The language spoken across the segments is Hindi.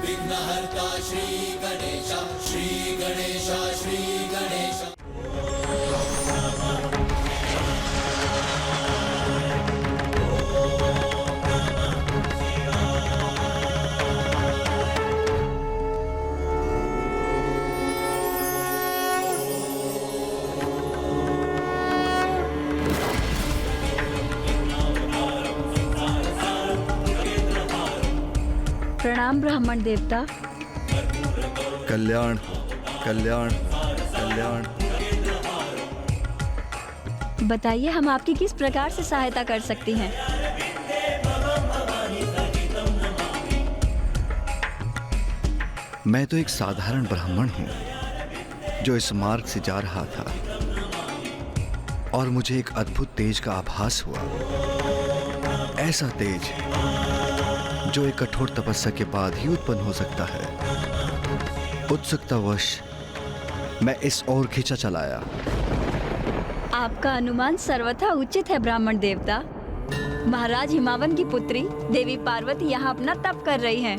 विघ्नहर्ता श्री गणेश, श्री गणेश, श्री गणेश। प्रणाम ब्राह्मण देवता। कल्याण कल्याण कल्याण। बताइए हम आपकी किस प्रकार से सहायता कर सकती हैं? मैं तो एक साधारण ब्राह्मण हूँ जो इस मार्ग से जा रहा था और मुझे एक अद्भुत तेज का आभास हुआ। ऐसा तेज जो एक कठोर तपस्या के बाद ही उत्पन्न हो सकता है। उत्सुकतावश मैं इस ओर खींचा चलाया। आपका अनुमान सर्वथा उचित है ब्राह्मण देवता। महाराज हिमावन की पुत्री देवी पार्वती यहाँ अपना तप कर रही हैं।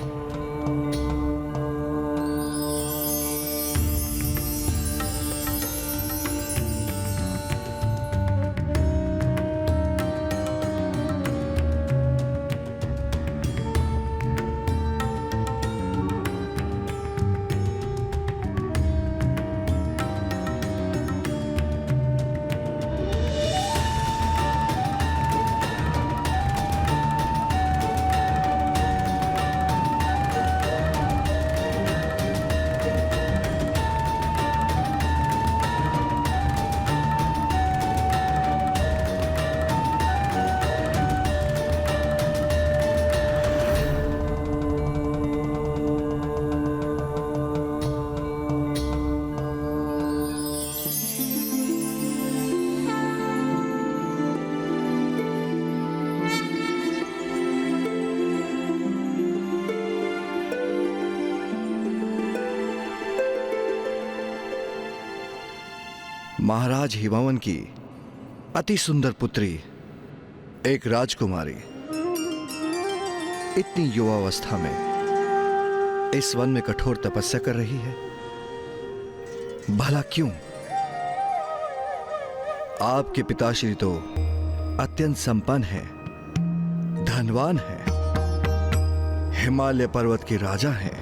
महाराज हिमावन की अति सुंदर पुत्री एक राजकुमारी इतनी युवावस्था में इस वन में कठोर तपस्या कर रही है। भला क्यों? आपके पिताश्री तो अत्यंत संपन्न हैं, धनवान हैं, हिमालय पर्वत के राजा हैं।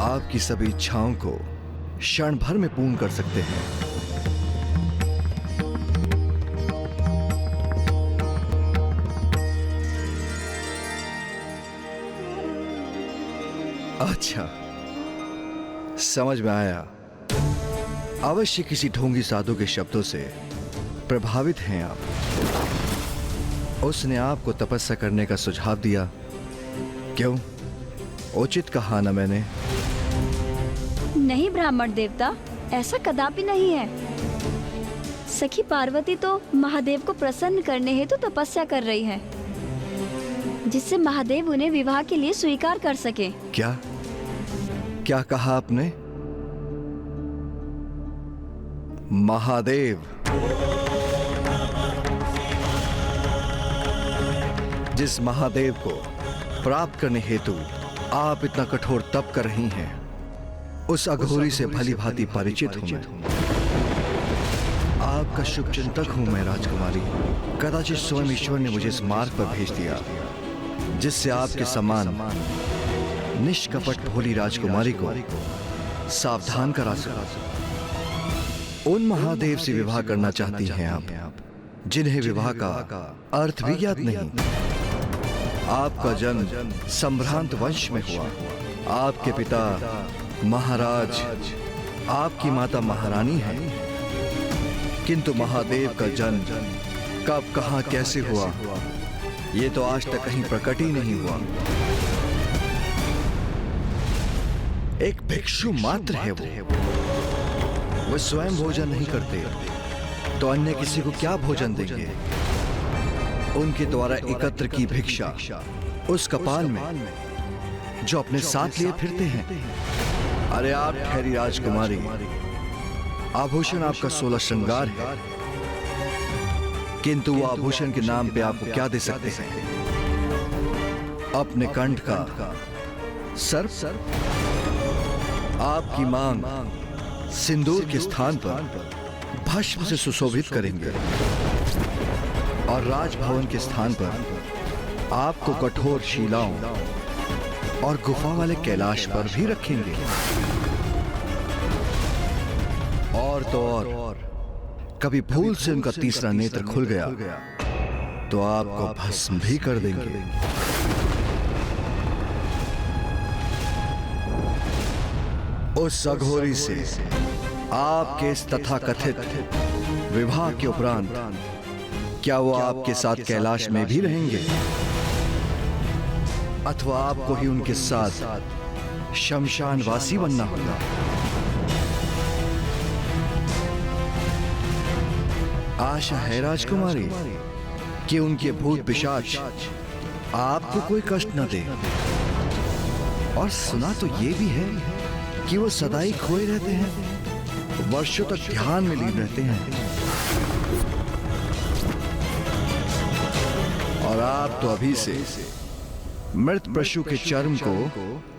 आपकी सभी इच्छाओं को क्षण भर में पूर्ण कर सकते हैं। अच्छा, समझ में आया। अवश्य किसी ढोंगी साधु के शब्दों से प्रभावित हैं आप। उसने आपको तपस्या करने का सुझाव दिया। क्यों? उचित कहा ना मैंने? नहीं ब्राह्मण देवता, ऐसा कदापि नहीं है। सखी पार्वती तो महादेव को प्रसन्न करने हेतु तपस्या कर रही है, जिससे महादेव उन्हें विवाह के लिए स्वीकार कर सके। क्या क्या कहा आपने? महादेव? जिस महादेव को प्राप्त करने हेतु आप इतना कठोर तप कर रही हैं, उस अघोरी से भली भांति परिचित हूं मैं। आपका शुभ चिंतक हूं मैं राजकुमारी। कदाचित स्वयं ईश्वर ने मुझे इस मार्ग पर भेज दिया, जिससे आपके समान निष्कपट भोली राजकुमारी को सावधान करा सकूं। उन महादेव से विवाह करना चाहती हैं आप, जिन्हें विवाह का अर्थ भी ज्ञात नहीं। आपका जन्म संभ्रांत वंश में हुआ। आपके पिता महाराज, आपकी माता महारानी है, किंतु महादेव का जन्म कब, कहां, कैसे हुआ, ये तो आज तक कहीं प्रकट ही नहीं हुआ। एक भिक्षु मात्र है वो स्वयं भोजन नहीं करते, तो अन्य किसी को क्या भोजन देंगे? उनके द्वारा एकत्र की भिक्षा उस कपाल में जो अपने साथ लिए फिरते हैं। अरे आप ठहरी राजकुमारी, आभूषण आपका 16 श्रृंगार है, किंतु वो आभूषण के नाम पे आपको क्या दे सकते हैं? अपने कंठ का सर्प आपकी मांग सिंदूर के स्थान पर भस्म से सुशोभित करेंगे और राजभवन के स्थान पर आपको कठोर शिलाओं और गुफा वाले कैलाश पर भी रखेंगे। और तो और कभी भूल से उनका तीसरा नेत्र खुल गया तो आपको भस्म भी कर देंगे। उस अघोरी से आपके इस तथाकथित विवाह के उपरांत क्या वो आपके साथ कैलाश में भी रहेंगे अथवा आपको ही उनके साथ शमशानवासी बनना होगा? आशा है राजकुमारी कि उनके भूत पिशाच आपको कोई कष्ट न दे। और सुना तो ये भी है कि वो सदाई खोए रहते हैं, वर्षों तक ध्यान में लीन रहते हैं। और आप तो अभी से मृत पशु के चर्म को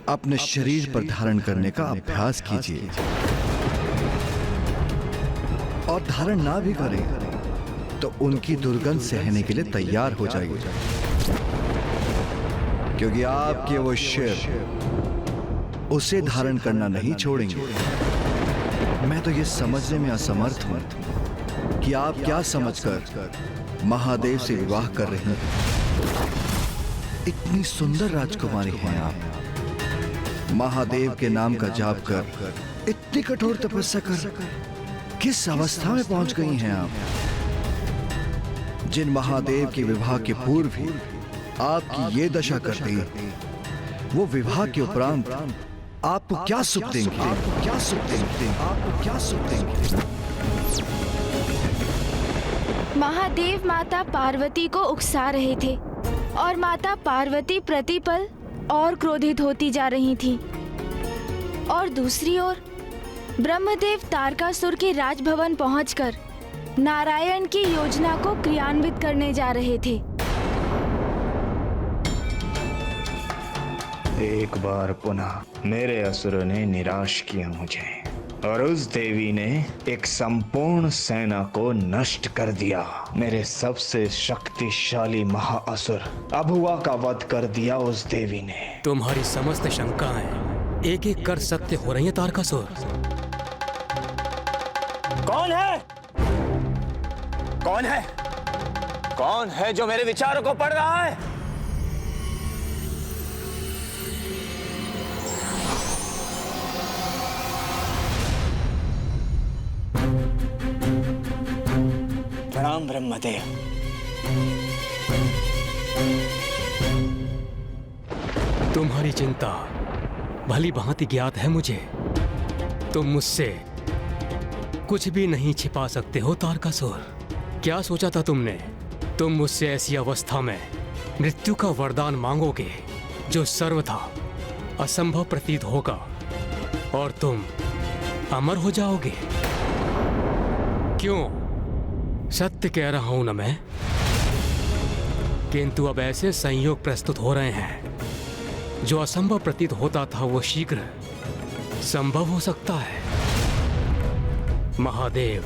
अपने शरीर पर धारण करने का अभ्यास कीजिए। और धारण ना भी करें तो उनकी दुर्गंध सहने के लिए तैयार हो जाइए, क्योंकि आपके वो शिव उसे धारण करना नहीं छोड़ेंगे। मैं तो ये समझने में असमर्थ हूं कि आप क्या समझकर महादेव से विवाह कर रही हैं। इतनी सुंदर राजकुमारी हैं आप, महादेव के नाम का जाप कर इतनी कठोर तपस्या कर किस अवस्था में पहुंच गई हैं आप? जिन महादेव के विवाह के पूर्व ही आपकी ये दशा कर दी, वो विवाह के उपरांत आपको क्या सुख देंगे? आपको क्या सुख देंगे? आपको क्या सुख देंगे? महादेव माता पार्वती को उकसा रहे थे और माता पार्वती प्रतिपल और क्रोधित होती जा रही थी। और दूसरी ओर ब्रह्मदेव तारकासुर के राजभवन पहुंचकर नारायण की योजना को क्रियान्वित करने जा रहे थे। एक बार पुनः मेरे असुरों ने निराश किया मुझे और उस देवी ने एक संपूर्ण सेना को नष्ट कर दिया। मेरे सबसे शक्तिशाली महाअसुर अभुआ का वध कर दिया उस देवी ने। तुम्हारी समस्त शंकाएं एक एक कर सत्य हो रही हैं तारकासुर। कौन है? कौन है? कौन है जो मेरे विचारों को पढ़ रहा है? प्रणाम ब्रह्मदेव। तुम्हारी चिंता भली भांति ज्ञात है मुझे। तुम मुझसे कुछ भी नहीं छिपा सकते हो तारकासुर। क्या सोचा था तुमने? तुम मुझसे ऐसी अवस्था में मृत्यु का वरदान मांगोगे जो सर्वथा असंभव प्रतीत होगा और तुम अमर हो जाओगे। क्यों? सत्य कह रहा हूं ना मैं? किंतु अब ऐसे संयोग प्रस्तुत हो रहे हैं जो असंभव प्रतीत होता था वो शीघ्र संभव हो सकता है। महादेव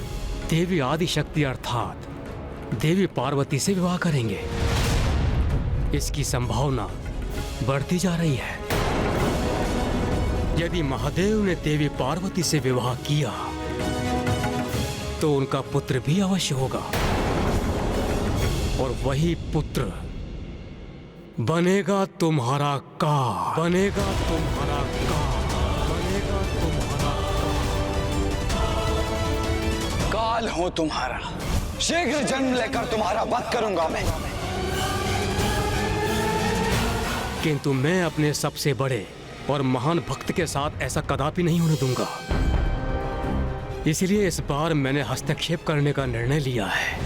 देवी आदि शक्ति अर्थात देवी पार्वती से विवाह करेंगे। इसकी संभावना बढ़ती जा रही है। यदि महादेव ने देवी पार्वती से विवाह किया तो उनका पुत्र भी अवश्य होगा और वही पुत्र बनेगा तुम्हारा काल। बनेगा तुम्हारा काल। बनेगा तुम्हारा काल हूं तुम्हारा। शीघ्र जन्म लेकर तुम्हारा वध करूंगा मैं। किंतु मैं अपने सबसे बड़े और महान भक्त के साथ ऐसा कदापि नहीं होने दूंगा। इसलिए इस बार मैंने हस्तक्षेप करने का निर्णय लिया है।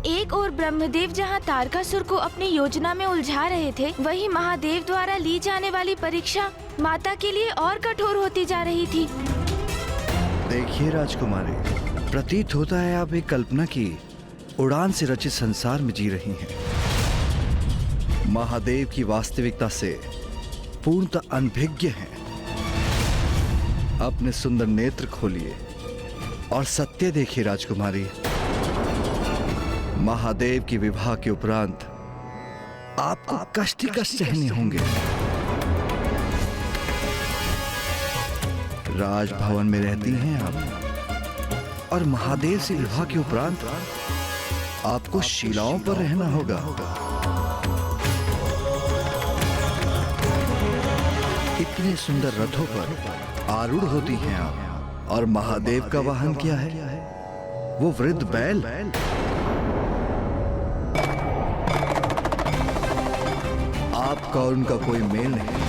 एक और ब्रह्मदेव जहां तारकासुर को अपनी योजना में उलझा रहे थे, वहीं महादेव द्वारा ली जाने वाली परीक्षा माता के लिए और कठोर होती जा रही थी। देखिए राजकुमारी, प्रतीत होता है आप एक कल्पना की उड़ान से रचित संसार में जी रही हैं। महादेव की वास्तविकता से पूर्णतः अनभिज्ञ हैं। अपने सुंदर नेत्र खोलिए और सत्य देखिए राजकुमारी। महादेव की विवाह के उपरांत आपको कष्ट ही कष्ट सहने होंगे। राजभवन में रहती हैं आप, और महादेव से विवाह के उपरांत आपको शिलाओं पर रहना होगा। इतने सुंदर रथों पर आरूढ़ होती हैं आप, और महादेव का वाहन क्या है? वो वृद्ध बैल। आपका और उनका कोई मेल नहीं।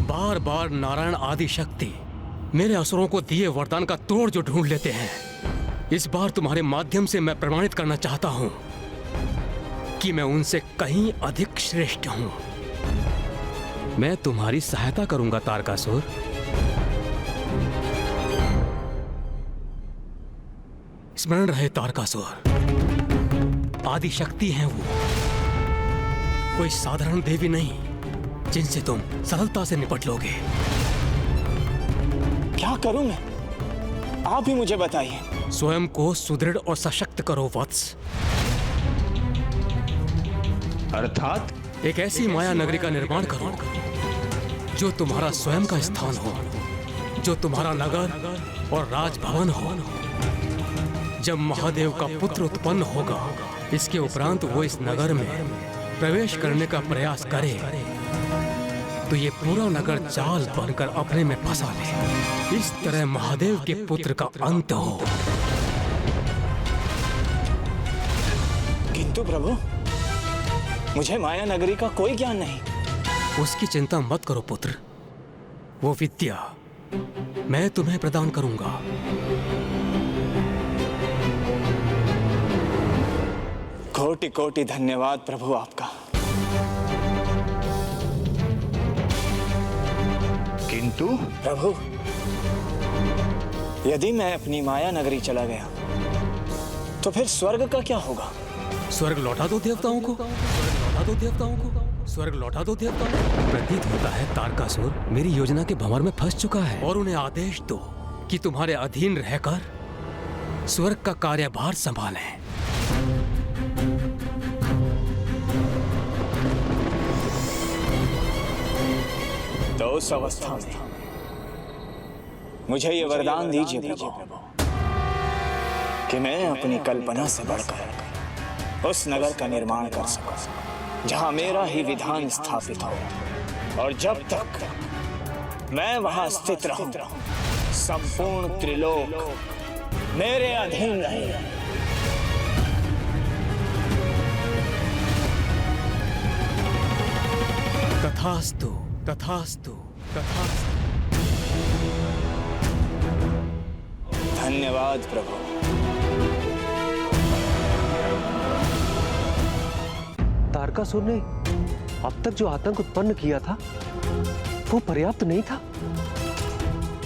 बार बार नारायण आदि शक्ति मेरे असुरों को दिए वरदान का तोड़ जो ढूंढ लेते हैं। इस बार तुम्हारे माध्यम से मैं प्रमाणित करना चाहता हूं कि मैं उनसे कहीं अधिक श्रेष्ठ हूं। मैं तुम्हारी सहायता करूंगा तारकासुर। स्मरण रहे तारकासुर, आदि शक्ति हैं वो, कोई साधारण देवी नहीं जिनसे तुम सरलता से निपट लोगे। क्या करूं मैं? आप ही मुझे बताइए। स्वयं को सुदृढ़ और सशक्त करो वत्स। अर्थात एक ऐसी माया नगरी का निर्माण करो जो तुम्हारा स्वयं का स्थान हो, जो तुम्हारा नगर और राजभवन हो। जब महादेव का पुत्र उत्पन्न होगा, इसके उपरांत वो इस नगर में प्रवेश करने का प्रयास करे तो ये पूरा नगर जाल बनकर अपने में फंसा ले। इस तरह महादेव के पुत्र का अंत हो। किंतु प्रभु, मुझे माया नगरी का कोई ज्ञान नहीं। उसकी चिंता मत करो पुत्र, वो विद्या मैं तुम्हें प्रदान करूंगा। कोटि कोटि धन्यवाद प्रभु आपका। किंतु प्रभु, यदि मैं अपनी माया नगरी चला गया तो फिर स्वर्ग का क्या होगा? स्वर्ग लौटा दो देवताओं को, स्वर्ग लौटा दो देवताओं को, स्वर्ग लौटा दो देवताओं को। प्रतीत होता है तारकासुर मेरी योजना के भंवर में फंस चुका है, और उन्हें आदेश दो कि तुम्हारे अधीन रहकर स्वर्ग का कार्यभार संभालें। तो उस अवस्था में मुझे ये वरदान दीजिए प्रभु कि मैं अपनी कल्पना से बढ़कर उस नगर का निर्माण कर सकूं जहां मेरा ही विधान स्थापित हो, और जब तक मैं वहां स्थित रहूं संपूर्ण त्रिलोक मेरे अधीन रहे। तथास्तु, तथास्तु, तथास्तु। धन्यवाद प्रभु। तारकासुर ने अब तक जो आतंक उत्पन्न किया था वो पर्याप्त नहीं था,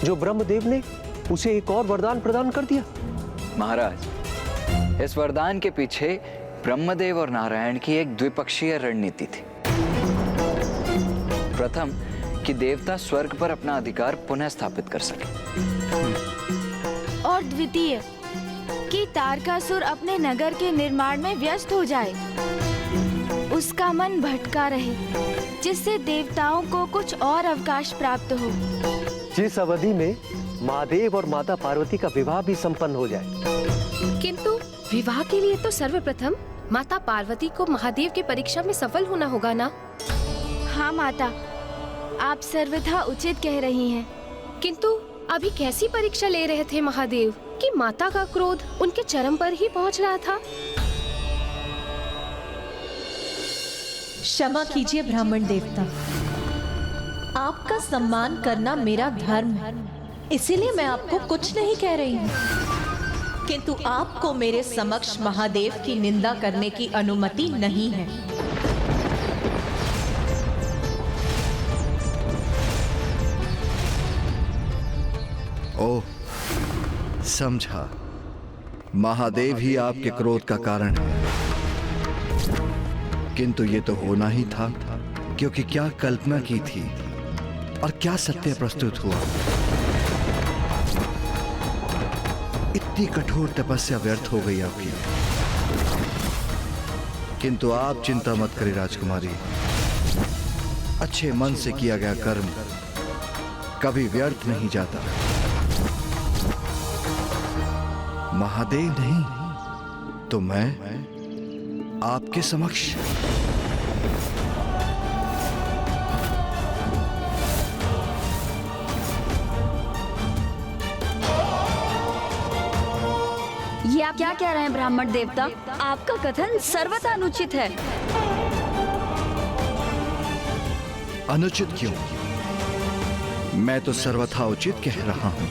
जो ब्रह्मदेव ने उसे एक और वरदान प्रदान कर दिया। महाराज, इस वरदान के पीछे ब्रह्मदेव और नारायण की एक द्विपक्षीय रणनीति थी। प्रथम कि देवता स्वर्ग पर अपना अधिकार पुनः स्थापित कर सके, और द्वितीय कि तारकासुर अपने नगर के निर्माण में व्यस्त हो जाए, उसका मन भटका रहे, जिससे देवताओं को कुछ और अवकाश प्राप्त हो, जिस अवधि में महादेव और माता पार्वती का विवाह भी संपन्न हो जाए। किंतु विवाह के लिए तो सर्वप्रथम माता पार्वती को महादेव की परीक्षा में सफल होना होगा ना? हाँ माता, आप सर्वथा उचित कह रही हैं। किंतु अभी कैसी परीक्षा ले रहे थे महादेव कि माता का क्रोध उनके चरम पर ही पहुंच रहा था? क्षमा कीजिए ब्राह्मण देवता, आपका सम्मान करना मेरा धर्म है, इसीलिए मैं आपको कुछ नहीं कह रही हूँ। किंतु आपको मेरे समक्ष महादेव की निंदा करने की अनुमति नहीं है। समझा, महादेव ही आपके क्रोध का कारण है। किंतु ये तो होना ही था, क्योंकि क्या कल्पना की थी और क्या सत्य प्रस्तुत हुआ। इतनी कठोर तपस्या व्यर्थ हो गई आपकी। किंतु आप चिंता मत करें राजकुमारी, अच्छे मन से किया गया कर्म कभी व्यर्थ नहीं जाता। महादेव नहीं तो मैं आपके समक्ष। ये आप क्या कह रहे हैं ब्राह्मण देवता? आपका कथन सर्वथा अनुचित है। अनुचित क्यों? मैं तो सर्वथा उचित कह रहा हूं।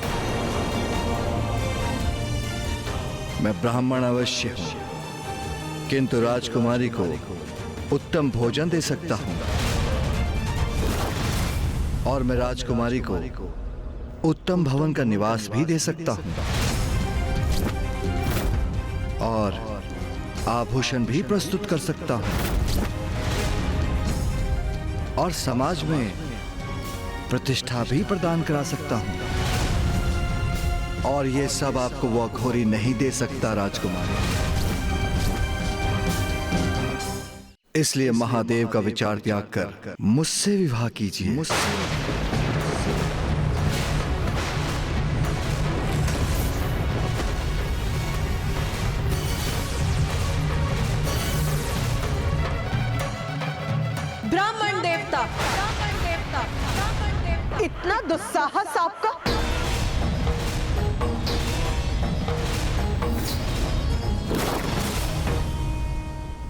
मैं ब्राह्मण अवश्य हूं, किंतु राजकुमारी को उत्तम भोजन दे सकता हूं, और मैं राजकुमारी को उत्तम भवन का निवास भी दे सकता हूं, और आभूषण भी प्रस्तुत कर सकता हूं, और समाज में प्रतिष्ठा भी प्रदान करा सकता हूं। और ये सब आपको वो अघोरी नहीं दे सकता राजकुमारी। इसलिए महादेव का विचार त्याग कर मुझसे विवाह कीजिए। ब्राह्मण देवता, इतना दुस्साहस आपका?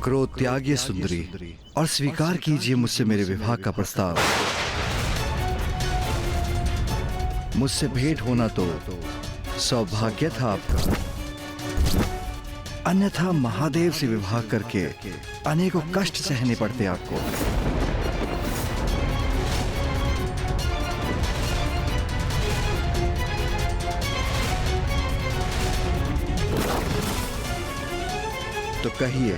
क्रोध त्यागिए सुंदरी, और स्वीकार कीजिए मुझसे मेरे विवाह का प्रस्ताव। मुझसे भेंट होना तो सौभाग्य था आपका, अन्यथा महादेव से विवाह करके अनेकों कष्ट सहने पड़ते आपको। तो कहिए,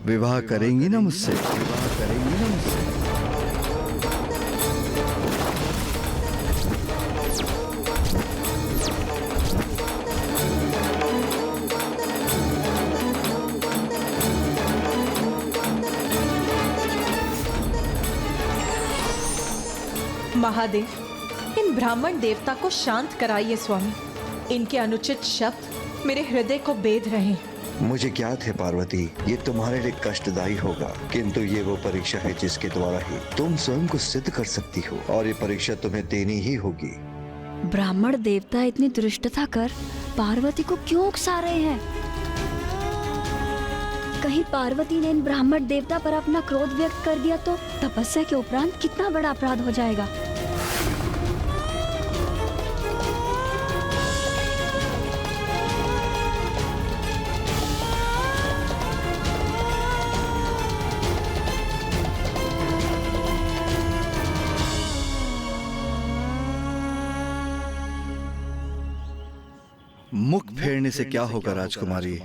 विवाह करेंगी ना मुझसे? विवाह करेंगी ना मुझसे? महादेव, इन ब्राह्मण देवता को शांत कराइए स्वामी। इनके अनुचित शब्द मेरे हृदय को बेध रहे हैं। मुझे ज्ञात है पार्वती, ये तुम्हारे लिए कष्टदायी होगा, किंतु ये वो परीक्षा है जिसके द्वारा ही तुम स्वयं को सिद्ध कर सकती हो, और ये परीक्षा तुम्हें देनी ही होगी। ब्राह्मण देवता इतनी दुष्टता कर पार्वती को क्यों उकसा रहे हैं? कहीं पार्वती ने इन ब्राह्मण देवता पर अपना क्रोध व्यक्त कर दिया तो तपस्या के उपरांत कितना बड़ा अपराध हो जाएगा। मुख फेरने से क्या होगा राजकुमारी,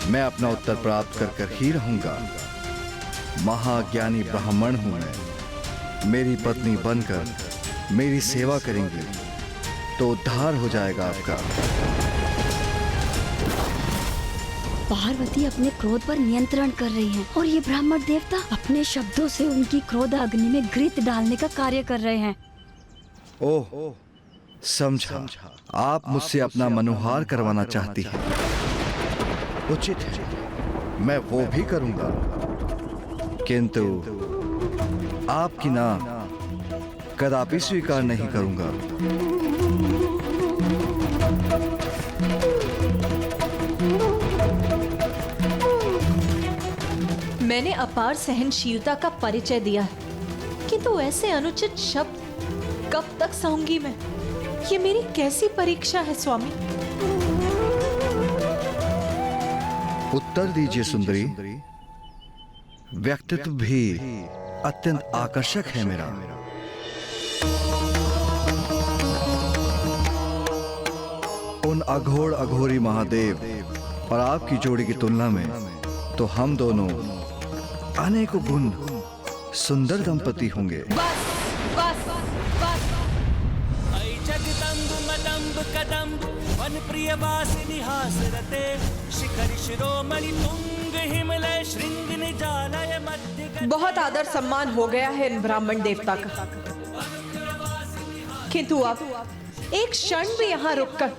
मैं अपना उत्तर प्राप्त कर कर ही रहूंगा। महाज्ञानी ब्राह्मण हूं मैं। मेरी पत्नी बनकर मेरी सेवा करेंगी तो उद्धार हो जाएगा आपका। पार्वती अपने क्रोध पर नियंत्रण कर रही हैं और ये ब्राह्मण देवता अपने शब्दों से उनकी क्रोध अग्नि में घृत डालने का कार्य कर रहे हैं। ओह, समझा, आप मुझसे अपना मनोहार करवाना चाहती हैं। उचित है, मैं वो भी करूंगा, किंतु आपकी ना कदापि स्वीकार नहीं करूंगा। मैंने अपार सहनशीलता का परिचय दिया है, किंतु ऐसे अनुचित शब्द कब तक सहूंगी मैं? ये मेरी कैसी परीक्षा है स्वामी? उत्तर दीजिए सुंदरी। व्यक्तित्व भी अत्यंत आकर्षक है मेरा। उन अघोर अघोरी महादेव और आपकी जोड़ी की तुलना में तो हम दोनों अनेकों गुण सुंदर दंपति होंगे। बस बस बस। जगदम्ब मदम्ब कदम्ब वन प्रिय वासिनी हासरते शिखर शिरोमणि तुंग हिमलय श्रृंग निजालय मध्य। बहुत आदर सम्मान हो गया है इन ब्राह्मण देवता का, किंतु अब एक क्षण भी यहाँ रुककर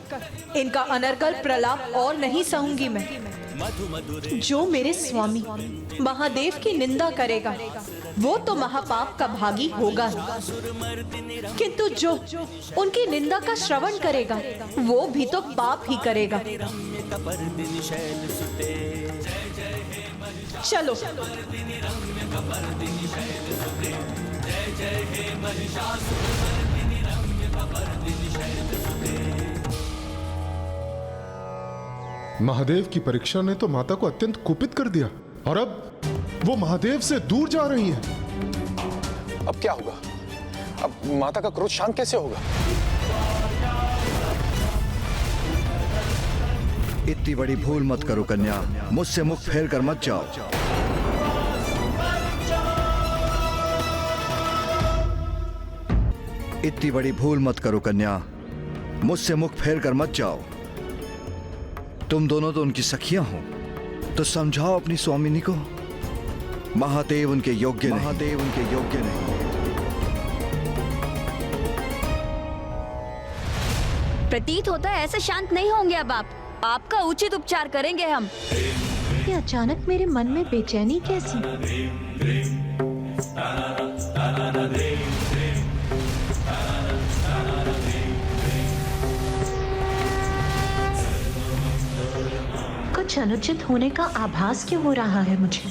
इनका अनर्गल प्रलाप और नहीं सहूंगी मैं। जो मेरे स्वामी महादेव की निंदा करेगा वो तो महापाप का भागी होगा ही, किंतु जो उनकी निंदा का श्रवण करेगा वो भी तो पाप ही करेगा। चलो महादेव की परीक्षा ने तो माता को अत्यंत कुपित कर दिया और अब वो महादेव से दूर जा रही है। अब क्या होगा? अब माता का क्रोध शांत कैसे होगा? इतनी बड़ी भूल मत करो कन्या, मुझसे मुख फेर कर मत जाओ। इतनी बड़ी भूल मत करो कन्या, मुझसे मुख फेर कर मत जाओ। तुम दोनों तो उनकी सखियां हो, तो समझाओ अपनी स्वामिनी को। महादेव उनके योग्य नहीं। महादेव उनके योग्य नहीं। प्रतीत होता है ऐसे शांत नहीं होंगे अब आप। आपका उचित उपचार करेंगे हम। ये अचानक मेरे मन में बेचैनी कैसी? कुछ अनुचित होने का आभास क्यों हो रहा है मुझे?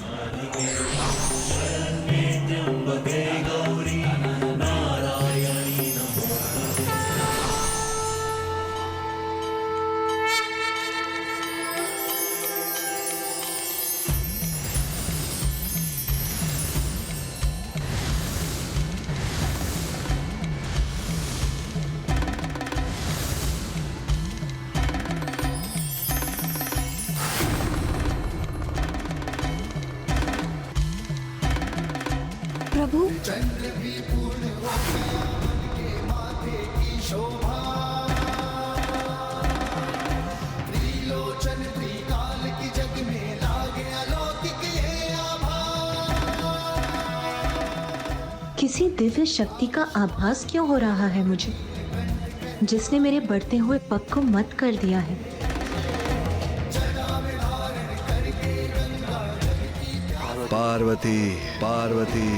प्रभु, किसी दिव्य शक्ति का आभास क्यों हो रहा है मुझे, जिसने मेरे बढ़ते हुए पग को मत कर दिया है। पार्वती, पार्वती,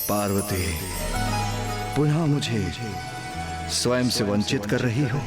पार्वती, पुनः मुझे स्वयं से वंचित कर रही हो।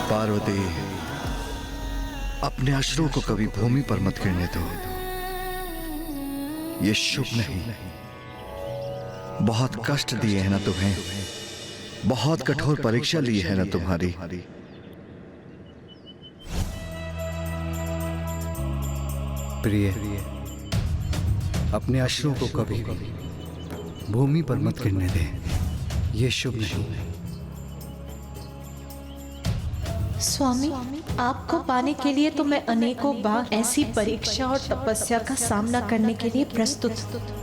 पार्वती, अपने अश्रुओं को कभी भूमि पर मत गिरने दो। ये शुभ नहीं। बहुत कष्ट दिए हैं ना तुम्हें, बहुत कठोर परीक्षा ली है ना तुम्हारी। प्रिय, अपने अश्रुओं को कभी भी भूमि पर मत गिरने दे, ये शुभ नहीं। स्वामी, आपको पाने के लिए तो मैं अनेकों बार ऐसी परीक्षा और तपस्या का सामना करने के लिए प्रस्तुत हूं।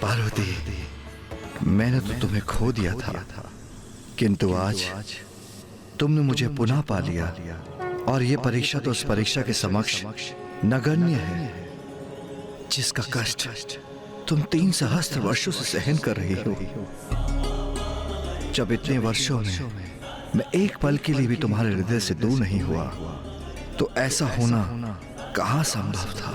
पार्वती, मैंने तो तुम्हें खो दिया था, किंतु आज तुमने मुझे पुनः पा लिया। और ये परीक्षा तो उस परीक्षा के समक्ष नगण्य है जिसका कष्ट तुम 3 सहस्त्र वर्षों से सहन कर रही हो। जब इतने वर्षों में मैं एक पल के लिए भी तुम्हारे हृदय से दूर नहीं हुआ, तो ऐसा होना कहां संभव था।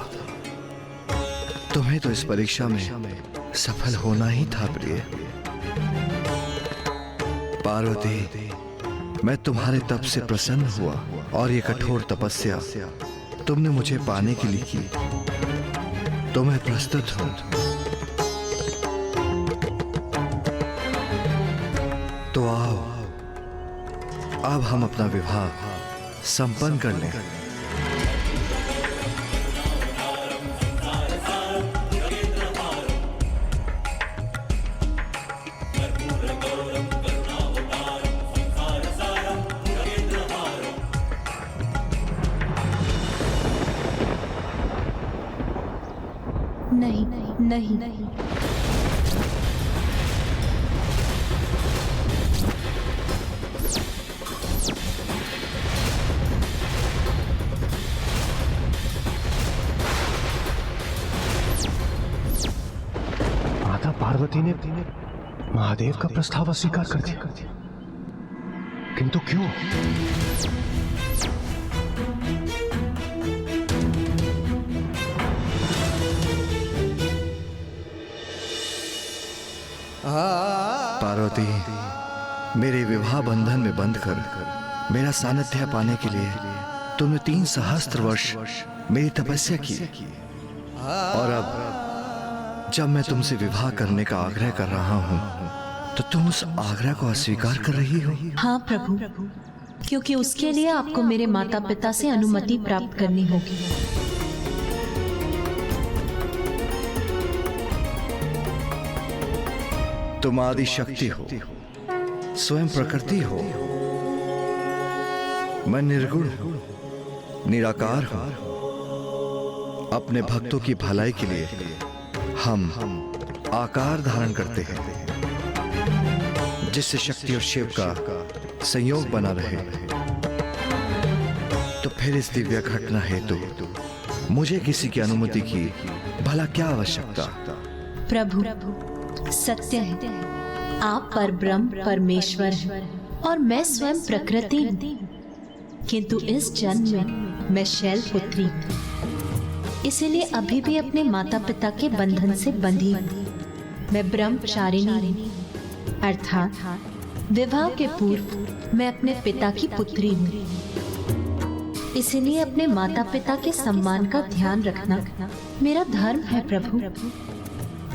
तुम्हें तो इस परीक्षा में सफल होना ही था प्रिय। पार्वती, मैं तुम्हारे तप से प्रसन्न हुआ और ये कठोर तपस्या तुमने मुझे पाने के लिए की, तो मैं प्रस्तुत हूं। तो आओ, अब हम अपना विवाह संपन्न कर लें। नहीं, माता पार्वती ने महादेव का प्रस्ताव अस्वीकार कर दिया, किंतु क्यों? पार्वती, मेरे विवाह बंधन में बंध कर मेरा सानिध्य पाने के लिए तुमने 3 सहस्त्र वर्ष मेरी तपस्या की, और अब जब मैं तुमसे विवाह करने का आग्रह कर रहा हूं, तो तुम उस आग्रह को अस्वीकार कर रही हो। हाँ प्रभु, क्योंकि उसके लिए आपको मेरे माता पिता से अनुमति प्राप्त करनी होगी। तुम आदि शक्ति हो, स्वयं प्रकृति हो। मैं निर्गुण हूं, निराकार हूं। अपने भक्तों की भलाई के लिए हम आकार धारण करते हैं, जिससे शक्ति और शिव का संयोग बना रहे। तो फिर इस दिव्य घटना हेतु मुझे किसी की अनुमति की भला क्या आवश्यकता? प्रभु, सत्य है, आप परब्रह्म परमेश्वर हैं और मैं स्वयं प्रकृति हूँ, किंतु इस जन्म में मैं शैलपुत्री हूँ। इसीलिए अभी भी अपने माता पिता के बंधन से बंधी हूँ। मैं ब्रह्मचारिणी हूँ, अर्थात विवाह के पूर्व मैं अपने पिता की पुत्री हूँ। इसीलिए अपने माता पिता के सम्मान का ध्यान रखना मेरा धर्म है प्रभु।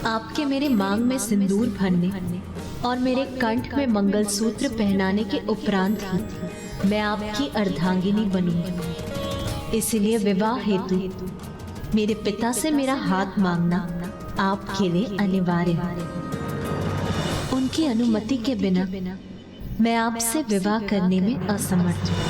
आपके मेरे मांग में सिंदूर भरने और मेरे कंठ में मंगलसूत्र पहनाने के उपरांत ही मैं आपकी अर्धांगिनी बनूंगी। इसीलिए विवाह हेतु मेरे पिता से मेरा हाथ मांगना आपके लिए अनिवार्य है। उनकी अनुमति के बिना मैं आपसे विवाह करने में असमर्थ हूँ।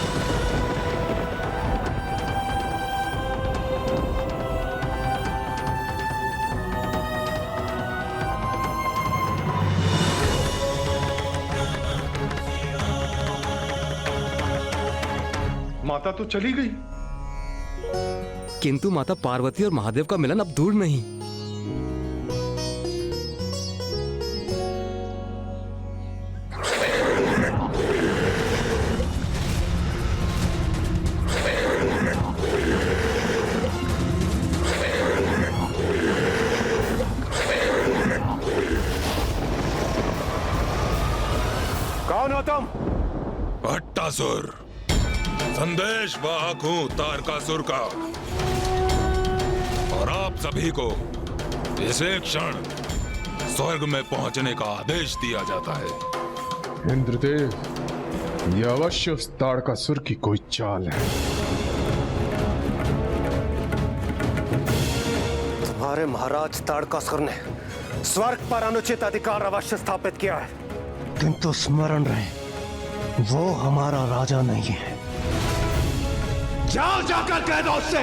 माता तो चली गई, किंतु माता पार्वती और महादेव का मिलन अब दूर नहीं। कौन हो तुम? भट्टासुर, संदेश वाहक हूं तारकासुर का, और आप सभी को इसे क्षण स्वर्ग में पहुंचने का आदेश दिया जाता है। इंद्रदेव, यह अवश्य उस तारकासुर की कोई चाल है। तुम्हारे महाराज तारकासुर ने स्वर्ग पर अनुचित अधिकार अवश्य स्थापित किया है, किंतु स्मरण रहे, वो हमारा राजा नहीं है। जाओ, जाकर कह दो उससे,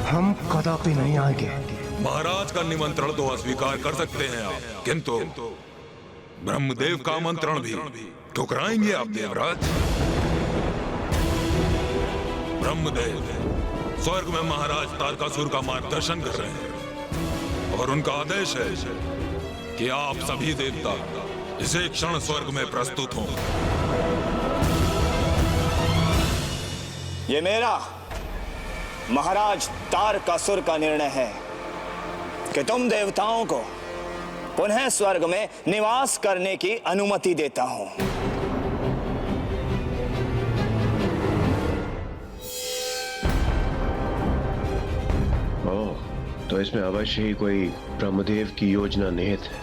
हम कदापि नहीं आएंगे। महाराज का निमंत्रण तो अस्वीकार कर सकते हैं आप, किंतु ब्रह्मदेव का आमंत्रण भी ठुकराएंगे आप देवराज? ब्रह्मदेव स्वर्ग में महाराज तारकासुर का मार्गदर्शन कर रहे हैं, और उनका आदेश है कि आप सभी देवता इसे क्षण स्वर्ग में प्रस्तुत हों। ये मेरा महाराज तारकासुर का निर्णय है कि तुम देवताओं को पुनः स्वर्ग में निवास करने की अनुमति देता हूं। ओह, तो इसमें अवश्य ही कोई ब्रह्मदेव की योजना निहित है।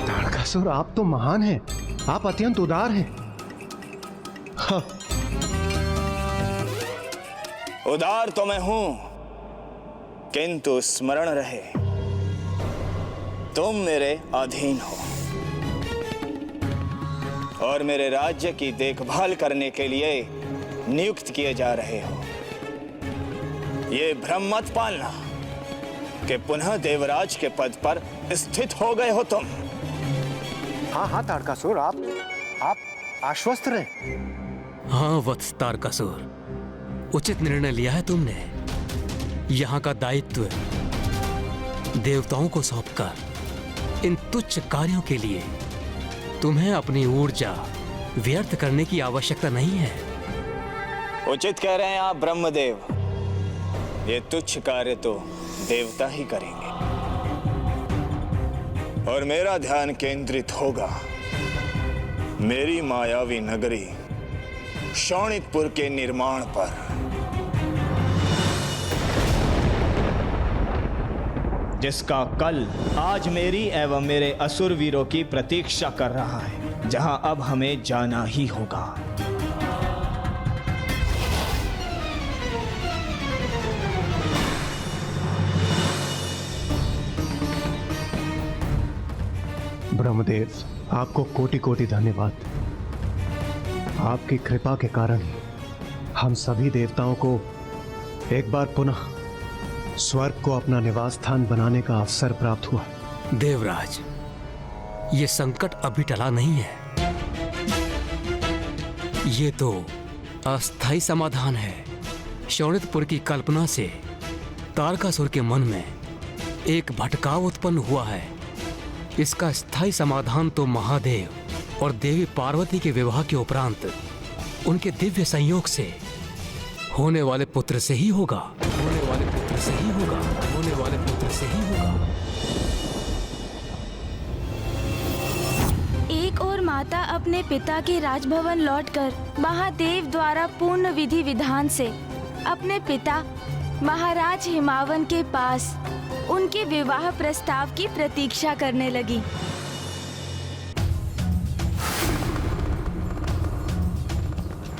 तारकासुर, आप तो महान हैं, आप अत्यंत उदार हैं। हाँ। उदार तो मैं हूं, किंतु स्मरण रहे, तुम मेरे अधीन हो और मेरे राज्य की देखभाल करने के लिए नियुक्त किए जा रहे हो। ये भ्रम मत पालना कि पुनः देवराज के पद पर स्थित हो गए हो तुम। हाँ हाँ तारकासुर, आप आश्वस्त रहे। हाँ वत्स तारकासुर, उचित निर्णय लिया है तुमने। यहाँ का दायित्व देवताओं को सौंपकर इन तुच्छ कार्यों के लिए तुम्हें अपनी ऊर्जा व्यर्थ करने की आवश्यकता नहीं है। उचित कह रहे हैं आप ब्रह्मदेव, ये तुच्छ कार्य तो देवता ही करेंगे, और मेरा ध्यान केंद्रित होगा मेरी मायावी नगरी शोणितपुर के निर्माण पर। जिसका कल आज मेरी एवं मेरे असुर वीरों की प्रतीक्षा कर रहा है, जहां अब हमें जाना ही होगा। ब्रह्मदेव, आपको कोटि कोटि धन्यवाद। आपकी कृपा के कारण हम सभी देवताओं को एक बार पुनः स्वर्ग को अपना निवास स्थान बनाने का अवसर प्राप्त हुआ। देवराज, ये संकट अभी टला नहीं है, ये तो अस्थायी समाधान है। शोणितपुर की कल्पना से तारकासुर के मन में एक भटकाव उत्पन्न हुआ है। इसका स्थायी समाधान तो महादेव और देवी पार्वती के विवाह के उपरांत उनके दिव्य संयोग से होने वाले पुत्र से ही होगा। होने वाले पुत्र से ही होगा। होने वाले पुत्र से ही होगा। एक और माता अपने पिता के राजभवन लौटकर महादेव द्वारा पूर्ण विधि विधान से अपने पिता महाराज हिमावन के पास उनके विवाह प्रस्ताव की प्रतीक्षा करने लगी।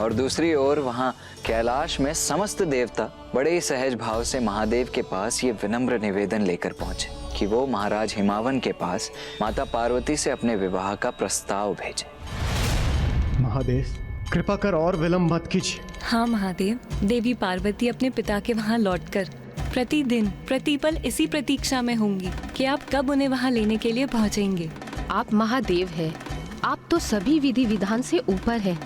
और दूसरी ओर वहां कैलाश में समस्त देवता बड़े ही सहज भाव से महादेव के पास ये विनम्र निवेदन लेकर पहुंचे कि वो महाराज हिमावन के पास माता पार्वती से अपने विवाह का प्रस्ताव भेजे। महादेव, कृपा कर और विलंब मत कीजिए। हाँ महादेव, देवी पार्वती अपने पिता के वहाँ लौटकर प्रतिदिन प्रतिपल इसी प्रतीक्षा में होंगी कि आप कब उन्हें वहाँ लेने के लिए पहुँचेंगे। आप महादेव हैं, आप तो सभी विधि विधान से ऊपर हैं,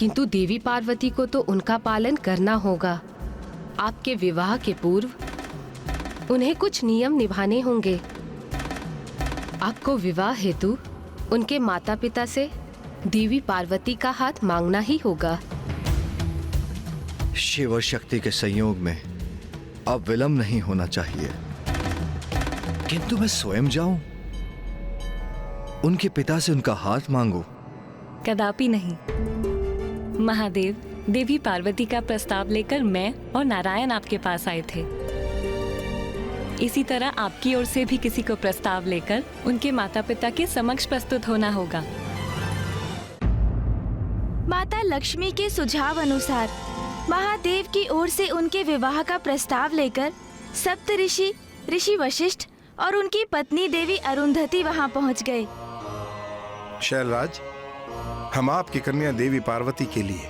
किंतु देवी पार्वती को तो उनका पालन करना होगा। आपके विवाह के पूर्व उन्हें कुछ नियम निभाने होंगे। आपको विवाह हेतु उनके माता पिता से देवी पार्वती का हाथ मांगना ही होगा। शिव और शक्ति के संयोग में अब विलंब नहीं होना चाहिए, किंतु मैं स्वयं जाऊं, उनके पिता से उनका हाथ मांगू? कदापि नहीं। महादेव, देवी पार्वती का प्रस्ताव लेकर मैं और नारायण आपके पास आए थे। इसी तरह आपकी ओर से भी किसी को प्रस्ताव लेकर उनके माता पिता के समक्ष प्रस्तुत होना होगा। माता लक्ष्मी के सुझाव अनुसार महादेव की ओर से उनके विवाह का प्रस्ताव लेकर सप्त ऋषि वशिष्ठ और उनकी पत्नी देवी अरुंधति वहां पहुंच गए। शैलराज, हम आपकी कन्या देवी पार्वती के लिए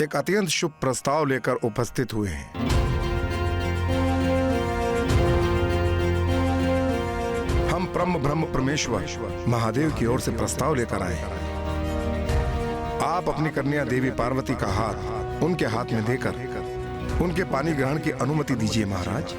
एक अत्यंत शुभ प्रस्ताव लेकर उपस्थित हुए हैं। हम ब्रह्म परमेश्वर महादेव की ओर से प्रस्ताव लेकर आए हैं। आप अपनी कन्या देवी पार्वती का हाथ उनके हाथ में देकर उनके पानी ग्रहण की अनुमति दीजिए महाराज।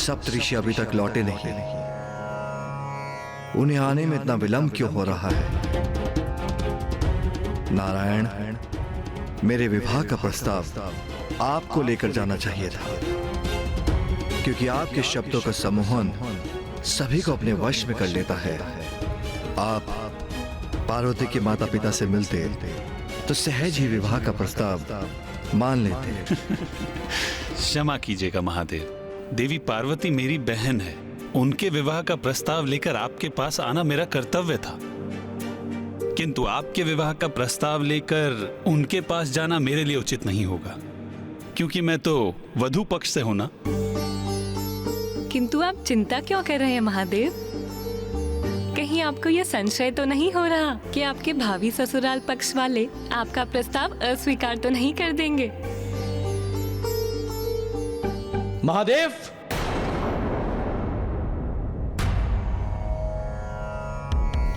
सप्तऋषि अभी तक लौटे नहीं, उन्हें आने में इतना विलंब क्यों हो रहा है? नारायण, मेरे विवाह का प्रस्ताव आपको लेकर जाना चाहिए था, क्योंकि आपके शब्दों का सम्मोहन सभी को अपने वश में कर लेता है। आप पार्वती के माता पिता से मिलते तो सहज ही विवाह का प्रस्ताव मान लेते। क्षमा कीजिएगा महादेव, देवी पार्वती मेरी बहन है। उनके विवाह का प्रस्ताव लेकर आपके पास आना मेरा कर्तव्य था, किंतु आपके विवाह का प्रस्ताव लेकर उनके पास जाना मेरे लिए उचित नहीं होगा, क्योंकि मैं तो वधू पक्ष से हूं ना। किंतु आप चिंता क्यों कर रहे हैं महादेव? कहीं आपको यह संशय तो नहीं हो रहा कि आपके भावी ससुराल पक्ष वाले आपका प्रस्ताव अस्वीकार तो नहीं कर देंगे? महादेव,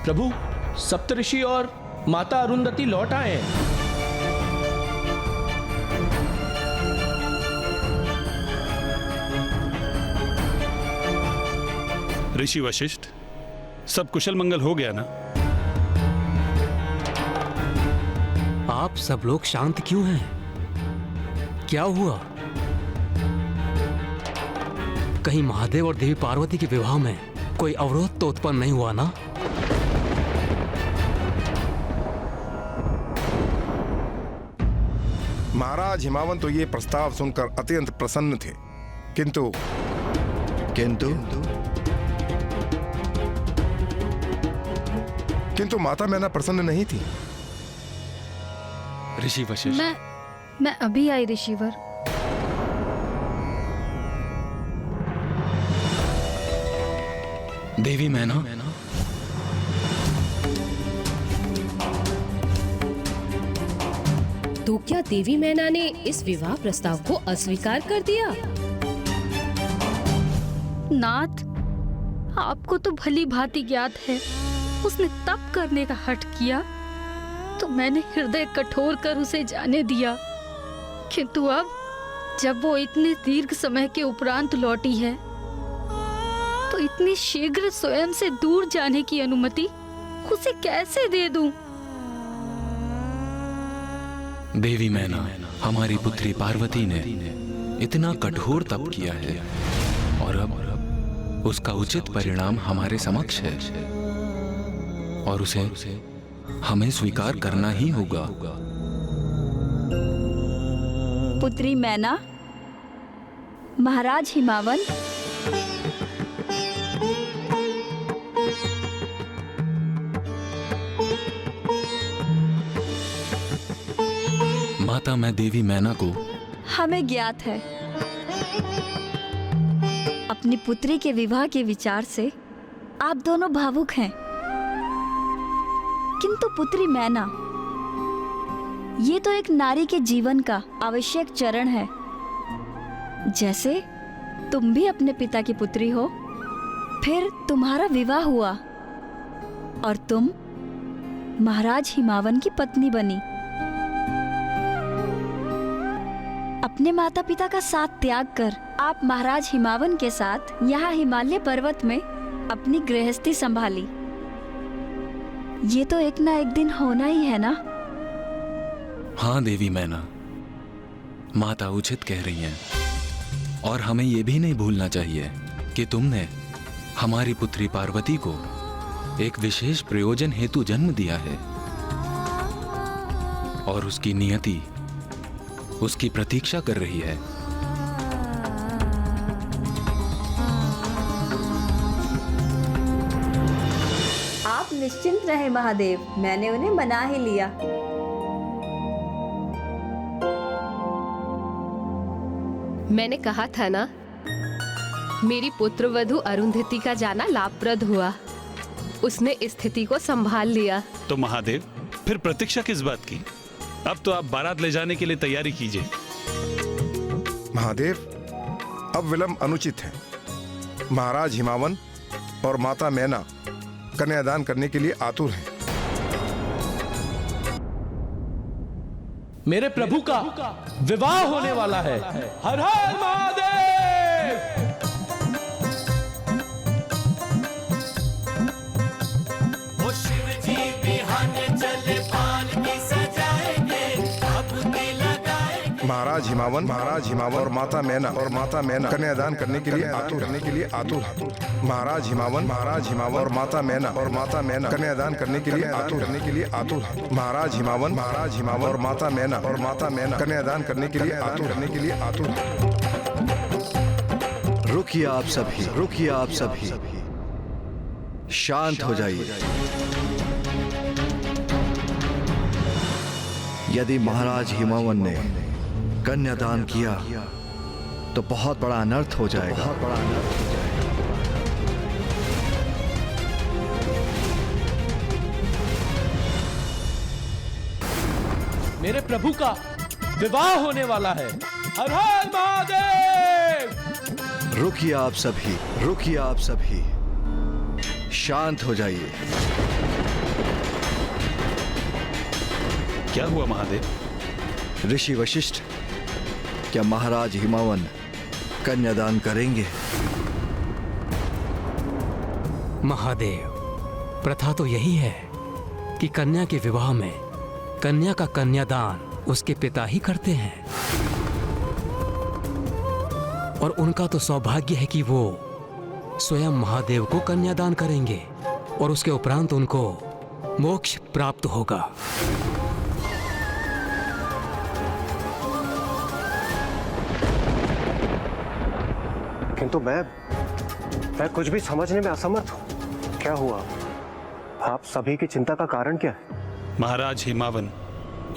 प्रभु, सप्तऋषि और माता अरुंधति लौट आए हैं। ऋषि वशिष्ठ, सब कुशल मंगल हो गया ना? आप सब लोग शांत क्यों हैं? क्या हुआ? कहीं महादेव और देवी पार्वती के विवाह में कोई अवरोध तो उत्पन्न नहीं हुआ ना? महाराज हिमावन तो ये प्रस्ताव सुनकर अत्यंत प्रसन्न थे, किंतु माता मैना प्रसन्न नहीं थी। ऋषि वशिष्ठ, मैं अभी आई ऋषिवर। देवी मैना, तो क्या देवी मैना ने इस विवाह प्रस्ताव को अस्वीकार कर दिया? नाथ, आपको तो भली भांति ज्ञात है, उसने तप करने का हठ किया तो मैंने हृदय कठोर कर उसे जाने दिया, किंतु अब जब वो इतने दीर्घ समय के उपरांत लौटी है तो इतनी शीघ्र स्वयं से दूर जाने की अनुमति उसे कैसे दे दूं? देवी मैना, हमारी पुत्री पार्वती ने इतना कठोर तप किया है और अब उसका उचित परिणाम हमारे समक्ष है और उसे हमें स्वीकार करना ही होगा। पुत्री मैना, महाराज हिमावन, माता, मैं देवी मैना को हमें ज्ञात है अपनी पुत्री के विवाह के विचार से आप दोनों भावुक हैं, किंतु पुत्री मैना, ये तो एक नारी के जीवन का आवश्यक चरण है। जैसे तुम भी अपने पिता की पुत्री हो, फिर तुम्हारा विवाह हुआ और तुम महाराज हिमावन की पत्नी बनी। अपने माता पिता का साथ त्याग कर आप महाराज हिमावन के साथ यहाँ हिमालय पर्वत में अपनी गृहस्थी संभाली। ये तो एक ना एक दिन होना ही है ना? हाँ देवी मैना, माता उचित कह रही हैं। और हमें ये भी नहीं भूलना चाहिए कि तुमने हमारी पुत्री पार्वती को एक विशेष प्रयोजन हेतु जन्म दिया है और उसकी नियति उसकी प्रतीक्षा कर रही है। आप निश्चिंत रहे महादेव, मैंने उन्हें मना ही लिया। मैंने कहा था ना, मेरी पुत्रवधू अरुंधति का जाना लाभप्रद हुआ। उसने स्थिति को संभाल लिया। तो महादेव, फिर प्रतीक्षा किस बात की? अब तो आप बारात ले जाने के लिए तैयारी कीजिए। महादेव, अब विलंब अनुचित है। महाराज हिमावन और माता मैना कन्यादान करने के लिए आतुर हैं। मेरे प्रभु का विवाह होने वाला है। हर हर महादेव। वो शिव जी बिहाने चले, पालकी सजाएंगे, भभूति लगाएंगे। महाराज हिमावन और माता मैना कन्यादान करने के लिए आतुर महाराज हिमावन और माता मैना कन्यादान करने के लिए आतुर महाराज हिमावन और माता मैना कन्यादान करने के लिए आतुर। रुकिए आप सभी, शांत हो जाइए। यदि महाराज हिमावन ने कन्यादान किया तो बहुत बड़ा अनर्थ हो जाएगा। मेरे प्रभु का विवाह होने वाला है। हर हर महादेव। रुकिए आप सभी, शांत हो जाइए। क्या हुआ महादेव? ऋषि वशिष्ठ, क्या महाराज हिमावन कन्यादान करेंगे? महादेव, प्रथा तो यही है कि कन्या के विवाह में कन्या का कन्यादान उसके पिता ही करते हैं, और उनका तो सौभाग्य है कि वो स्वयं महादेव को कन्यादान करेंगे और उसके उपरांत उनको मोक्ष प्राप्त होगा। किंतु मैं कुछ भी समझने में असमर्थ हूं। क्या हुआ? आप सभी की चिंता का कारण क्या है? महाराज हिमावन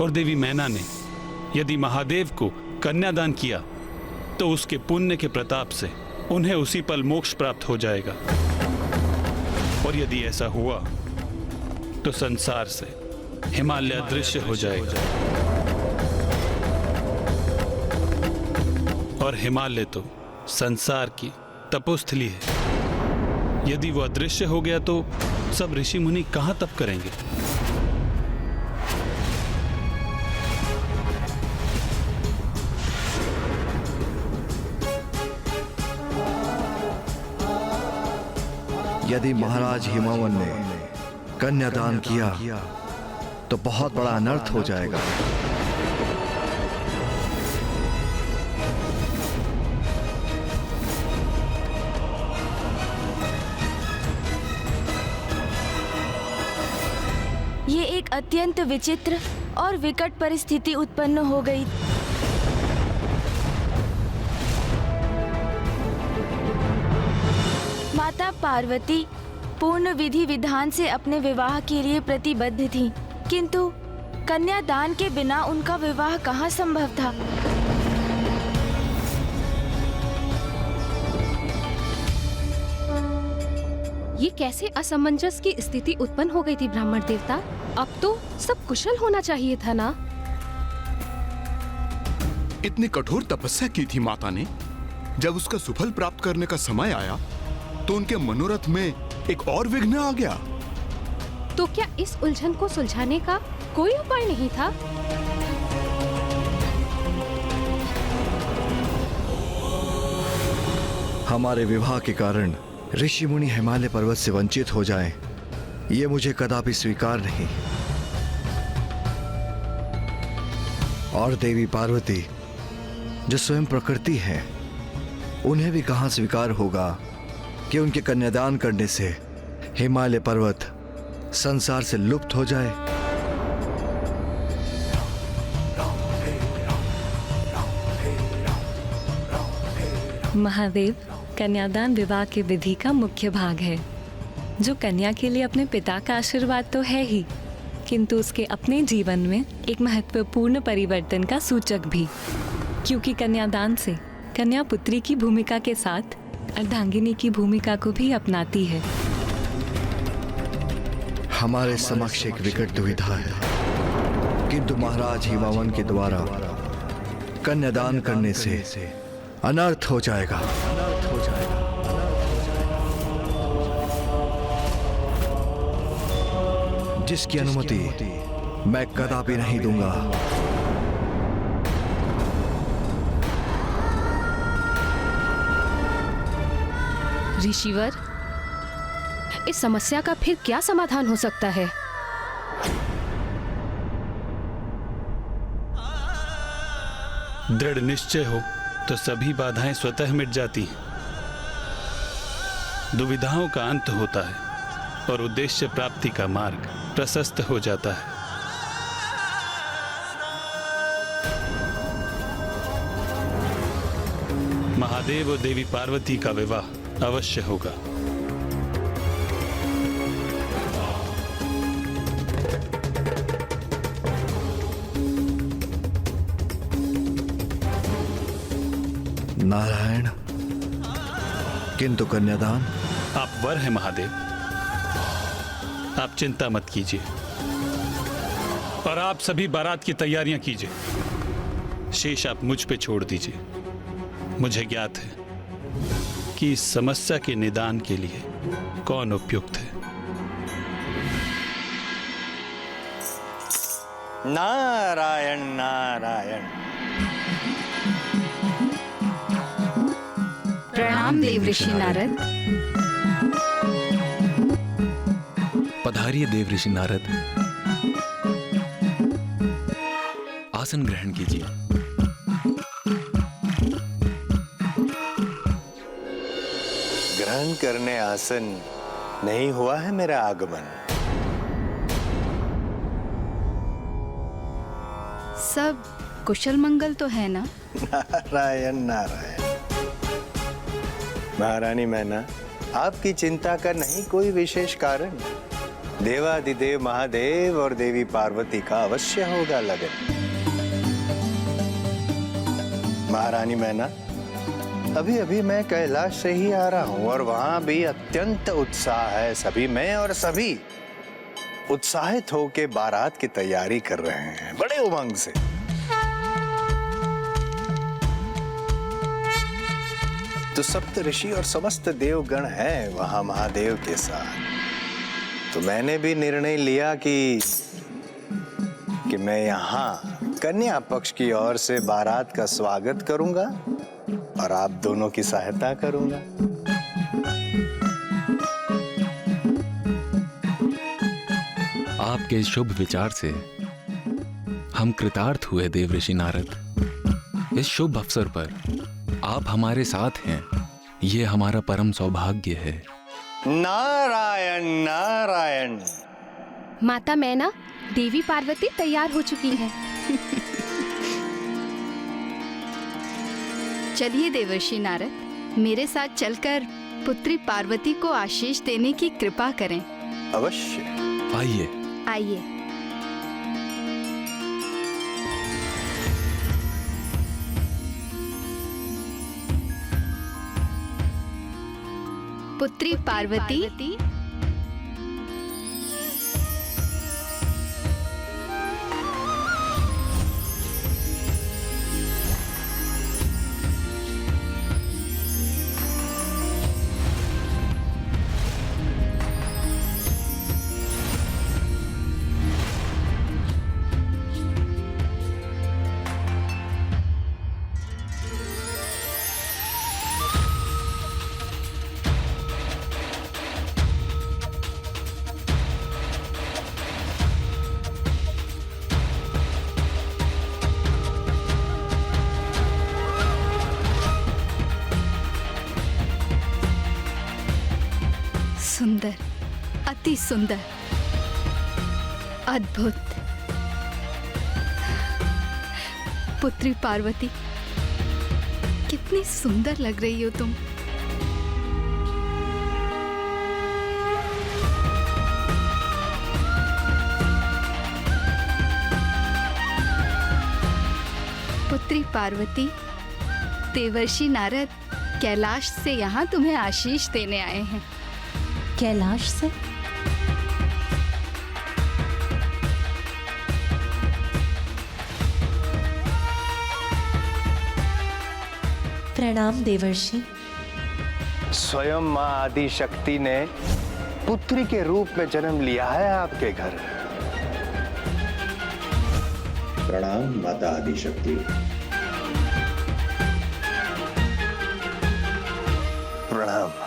और देवी मैना ने यदि महादेव को कन्यादान किया तो उसके पुण्य के प्रताप से उन्हें उसी पल मोक्ष प्राप्त हो जाएगा, और यदि ऐसा हुआ तो संसार से हिमालय अदृश्य हो जाएगा, और हिमालय तो संसार की तपोस्थली है। यदि वो अदृश्य हो गया तो सब ऋषि मुनि कहां तप करेंगे? यदि महाराज हिमावन ने कन्यादान किया तो बहुत बड़ा अनर्थ हो जाएगा। ये एक अत्यंत विचित्र और विकट परिस्थिति उत्पन्न हो गई। माता पार्वती पूर्ण विधि विधान से अपने विवाह के लिए प्रतिबद्ध थी, किंतु कन्यादान के बिना उनका विवाह कहाँ संभव था? ये कैसे असमंजस की स्थिति उत्पन्न हो गई थी ब्राह्मण देवता? अब तो सब कुशल होना चाहिए था ना? इतनी कठोर तपस्या की थी माता ने, जब उसका सुफल प्राप्त करने का समय आया तो उनके मनोरथ में एक और विघ्न आ गया। तो क्या इस उलझन को सुलझाने का कोई उपाय नहीं था? हमारे विवाह के कारण ऋषि मुनि हिमालय पर्वत से वंचित हो जाएं, ये मुझे कदापि स्वीकार नहीं। और देवी पार्वती जो स्वयं प्रकृति है, उन्हें भी कहां स्वीकार होगा कि उनके कन्यादान करने से हिमालय पर्वत संसार से लुप्त हो जाए। महादेव, कन्यादान विवाह के विधि का मुख्य भाग है, जो कन्या के लिए अपने पिता का आशीर्वाद तो है ही, किंतु उसके अपने जीवन में एक महत्वपूर्ण परिवर्तन का सूचक भी, क्योंकि कन्यादान से कन्या पुत्री की भूमिका के साथ अर्धांगिनी की भूमिका को भी अपनाती है। हमारे समक्ष एक विकट दुविधा है, किंतु महाराज हिमावन के द्वारा कन्यादान करने से अनर्थ हो जाएगा। जिसकी अनुमति मैं कदापि नहीं दूंगा। ऋषिवर, इस समस्या का फिर क्या समाधान हो सकता है? दृढ़ निश्चय हो तो सभी बाधाएं स्वतः मिट जाती हैं। दुविधाओं का अंत होता है और उद्देश्य प्राप्ति का मार्ग प्रशस्त हो जाता है। महादेव और देवी पार्वती का विवाह अवश्य होगा। नारायण, किंतु कन्यादान? आप वर हैं महादेव, आप चिंता मत कीजिए और आप सभी बारात की तैयारियां कीजिए। शेष आप मुझ पे छोड़ दीजिए। मुझे ज्ञात है कि इस समस्या के निदान के लिए कौन उपयुक्त है। नारायण नारायण। प्रणाम देव ऋषि नारद। पधारिए देव ऋषि नारद, आसन ग्रहण कीजिए। ग्रहण करने आसन नहीं हुआ है मेरा आगमन। सब कुशल मंगल तो है ना? नारायण नारायण। महारानी मैना, आपकी चिंता का नहीं कोई विशेष कारण। देवादिदेव महादेव और देवी पार्वती का अवश्य होगा लगन। महारानी मैना, अभी अभी मैं कैलाश से ही आ रहा हूं और वहां भी अत्यंत उत्साह है। सभी मैं और सभी उत्साहित होकर बारात की तैयारी कर रहे हैं बड़े उमंग से। तो सप्त ऋषि और समस्त देवगण हैं वहां महादेव के साथ। तो मैंने भी निर्णय लिया कि मैं यहाँ कन्या पक्ष की ओर से बारात का स्वागत करूंगा और आप दोनों की सहायता करूंगा। आपके शुभ विचार से हम कृतार्थ हुए देव ऋषि नारद। इस शुभ अवसर पर आप हमारे साथ हैं, ये हमारा परम सौभाग्य है। नारायण नारायण। माता मैना, देवी पार्वती तैयार हो चुकी है। चलिए देवर्षि नारद, मेरे साथ चलकर पुत्री पार्वती को आशीष देने की कृपा करें। अवश्य। आइए आइए। पुत्री पार्वती सुंदर, अति सुंदर, अद्भुत। पुत्री पार्वती, कितनी सुंदर लग रही हो तुम। पुत्री पार्वती, देवर्षि नारद कैलाश से यहाँ तुम्हें आशीष देने आए हैं। कैलाश से? प्रणाम देवर्षि। स्वयं माँ आदि शक्ति ने पुत्री के रूप में जन्म लिया है आपके घर। प्रणाम माता आदि शक्ति। प्रणाम।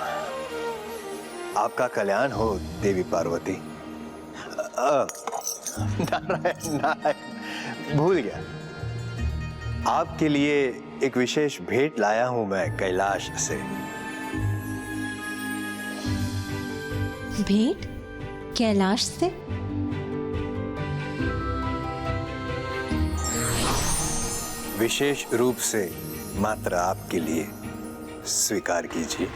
आपका कल्याण हो देवी पार्वती। नारायण नारायण, भूल गया। आपके लिए एक विशेष भेंट लाया हूं मैं कैलाश से। भेंट? कैलाश से? विशेष रूप से मात्र आपके लिए, स्वीकार कीजिए।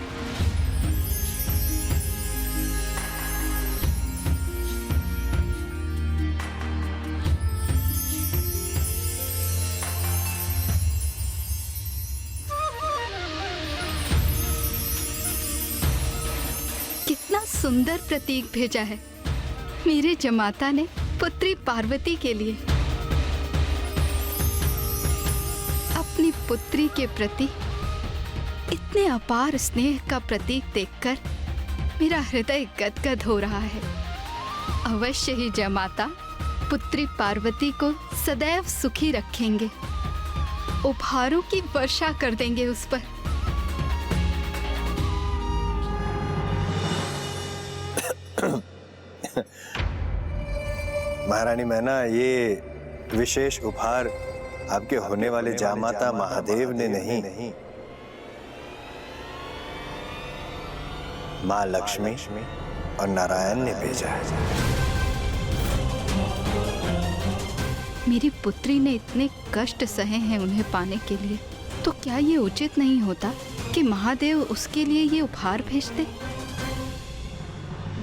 कितना सुंदर प्रतीक भेजा है मेरे जमाता ने पुत्री पार्वती के लिए। अपनी पुत्री के प्रति इतने अपार स्नेह का प्रतीक देखकर मेरा हृदय गदगद हो रहा है। अवश्य ही जमाता पुत्री पार्वती को सदैव सुखी रखेंगे, उपहारों की वर्षा कर देंगे उस पर। महारानी मैना, ये विशेष उपहार आपके होने वाले जामाता महादेव ने नहीं, माँ लक्ष्मी और नारायण ने भेजा है। मेरी पुत्री ने इतने कष्ट सहे हैं उन्हें पाने के लिए, तो क्या ये उचित नहीं होता कि महादेव उसके लिए ये उपहार भेजते?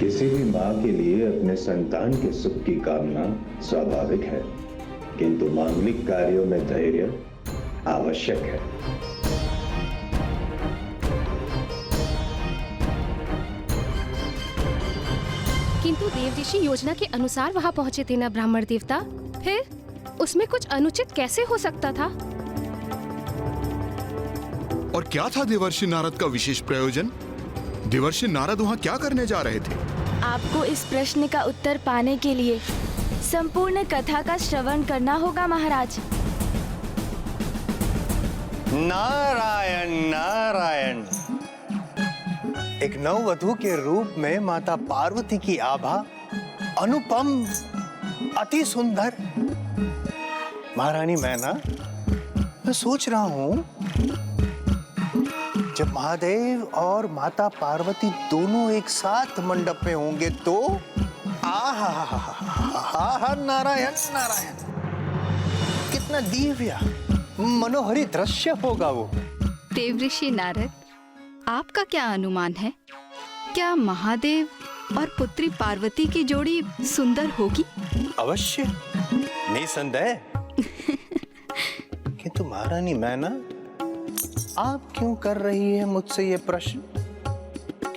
किसी भी माँ के लिए अपने संतान के सुख की कामना स्वाभाविक है, किंतु मांगलिक कार्यों में धैर्य आवश्यक है। किंतु देव ऋषि योजना के अनुसार वहां पहुंचे थे ना ब्राह्मण देवता, फिर उसमें कुछ अनुचित कैसे हो सकता था? और क्या था देवर्षि नारद का विशेष प्रयोजन? देवर्षि नारद वहां क्या करने जा रहे थे? आपको इस प्रश्न का उत्तर पाने के लिए संपूर्ण कथा का श्रवण करना होगा महाराज। नारायण नारायण। एक नववधू के रूप में माता पार्वती की आभा अनुपम, अति सुंदर। महारानी मैना, मैं सोच रहा हूं जब महादेव और माता पार्वती दोनों एक साथ मंडप में होंगे तो आहा नारायण नारायण, कितना दिव्य मनोहरी दृश्य होगा वो। देवऋषि नारद, आपका क्या अनुमान है? क्या महादेव और पुत्री पार्वती की जोड़ी सुंदर होगी? अवश्य, निसंदेह। किंतु महारानी मैना, आप क्यों कर रही है मुझसे ये प्रश्न?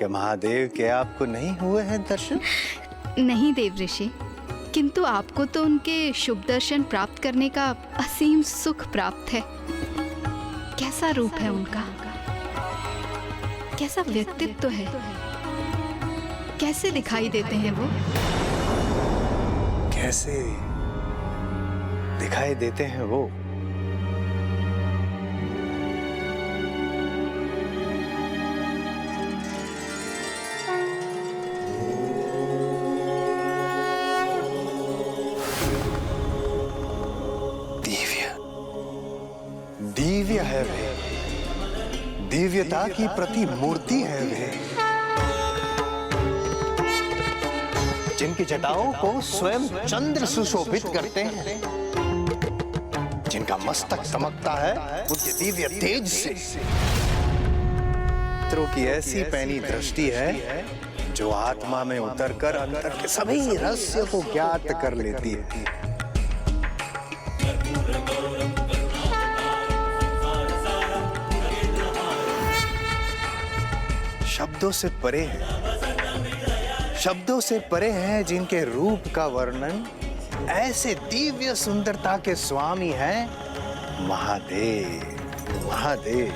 क्या महादेव के आपको नहीं हुए हैं दर्शन? नहीं देव ऋषि, किंतु आपको तो उनके शुभ दर्शन प्राप्त करने का असीम सुख प्राप्त है। कैसा रूप है उनका, कैसा व्यक्तित्व है, कैसे दिखाई देते हैं वो, कैसे दिखाई देते हैं वो। दिव्य है वे, दिव्यता की प्रतिमूर्ति है वे, जिनकी जटाओं को स्वयं चंद्र सुशोभित करते हैं, जिनका मस्तक चमकता है उनके दिव्य तेज से। मित्रों की ऐसी पैनी दृष्टि है जो आत्मा में उतरकर अंतर के सभी रहस्य को ज्ञात कर लेती है। शब्दों से परे हैं, शब्दों से परे हैं जिनके रूप का वर्णन ऐसे दिव्य सुंदरता के स्वामी हैं महादेव। महादेव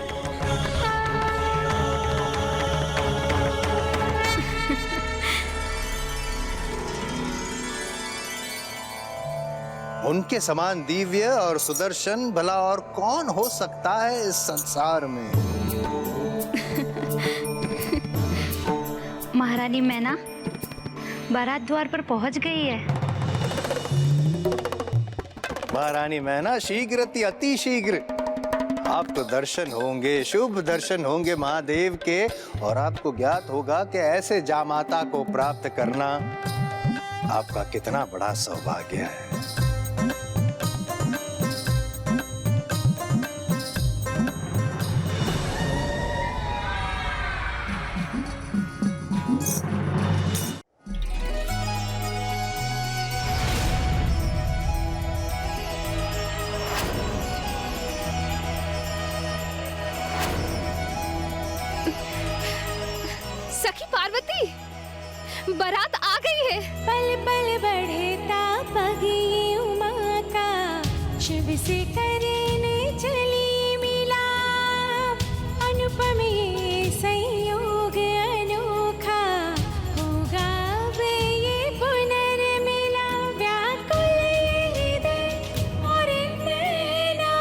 उनके समान दिव्य और सुदर्शन भला और कौन हो सकता है इस संसार में। महारानी मैना बारात द्वार पर पहुंच गई है। महारानी मैना शीघ्र अति शीघ्र आपको दर्शन होंगे, शुभ दर्शन होंगे महादेव के, और आपको ज्ञात होगा कि ऐसे जामाता को प्राप्त करना आपका कितना बड़ा सौभाग्य है। सखी पार्वती, बारात आ गई है। पल पल बढ़ता पगी उमा का, शिव से करने चली मिलाप, अनुपम ये संयोग अनोखा, होगा वे ये पुनर्मिलाप। व्याकुल ये हृदय और नैना,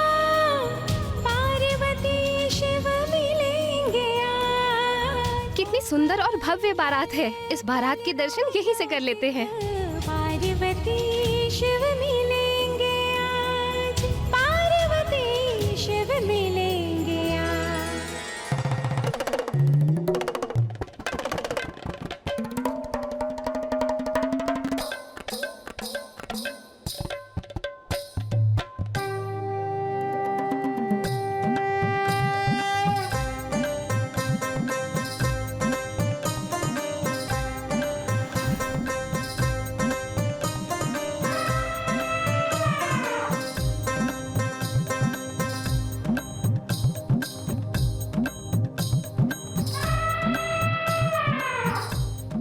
पार्वती शिव मिलेंगे आज। कितनी सुंदर और भव्य बारात है। इस बारात के दर्शन यहीं से कर लेते हैं। पार्वती शिव मिलेंगे आज, पार्वती शिव मिलेंगे आज।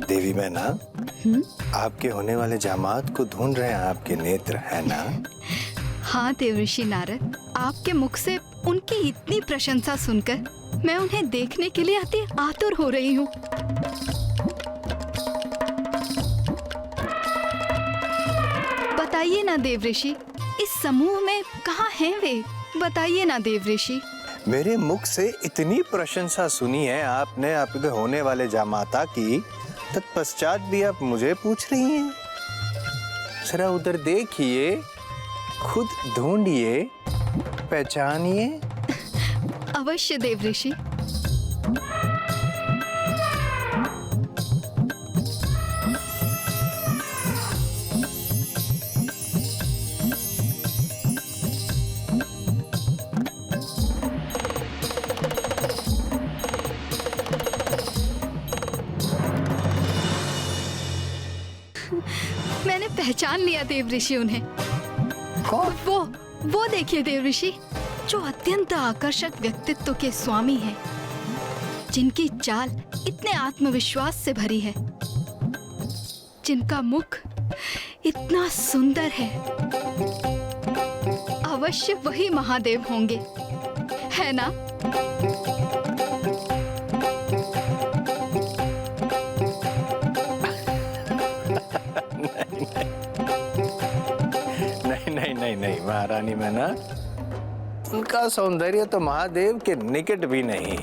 देवी मैना, आपके होने वाले जामात को ढूंढ रहे हैं आपके नेत्र, है ना? हाँ देवर्षि नारद, आपके मुख से उनकी इतनी प्रशंसा सुनकर मैं उन्हें देखने के लिए अति आतुर हो रही हूँ। बताइए ना देवऋषि, इस समूह में कहाँ हैं वे? बताइए ना देवऋषि। मेरे मुख से इतनी प्रशंसा सुनी है आपने आपके होने वाले जामाता की, तत्पश्चात भी आप मुझे पूछ रही हैं? जरा उधर देखिए, खुद ढूंढिए, पहचानिए। अवश्य देवऋषि। मैंने पहचान लिया देवऋषि उन्हें। वो देखिए देवऋषि, जो अत्यंत आकर्षक व्यक्तित्व के स्वामी हैं, जिनकी चाल इतने आत्मविश्वास से भरी है, जिनका मुख इतना सुंदर है, अवश्य वही महादेव होंगे, है ना? नहीं महारानी मैना, उनका सौंदर्य तो महादेव के निकट भी नहीं।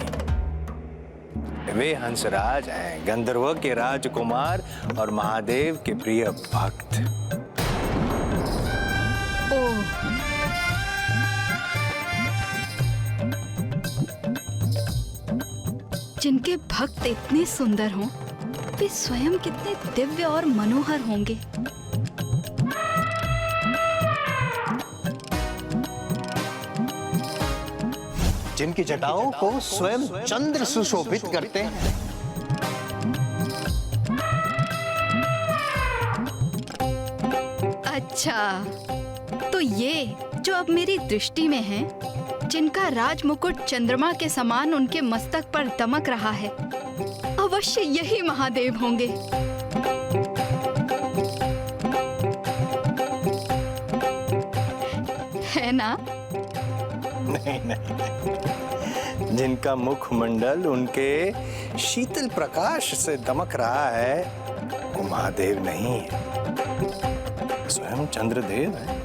वे हंसराज हैं, गंधर्व के राजकुमार और महादेव के प्रिय भक्त। ओह, जिनके भक्त इतने सुंदर हों, वे स्वयं कितने दिव्य और मनोहर होंगे। जिनकी जटाओं को स्वयं चंद्र सुशोभित करते हैं। अच्छा, तो ये जो अब मेरी दृष्टि में है, जिनका राजमुकुट चंद्रमा के समान उनके मस्तक पर दमक रहा है, अवश्य यही महादेव होंगे। है ना? नहीं, जिनका मुखमंडल उनके शीतल प्रकाश से दमक रहा है, वो महादेव नहीं है, स्वयं चंद्रदेव है।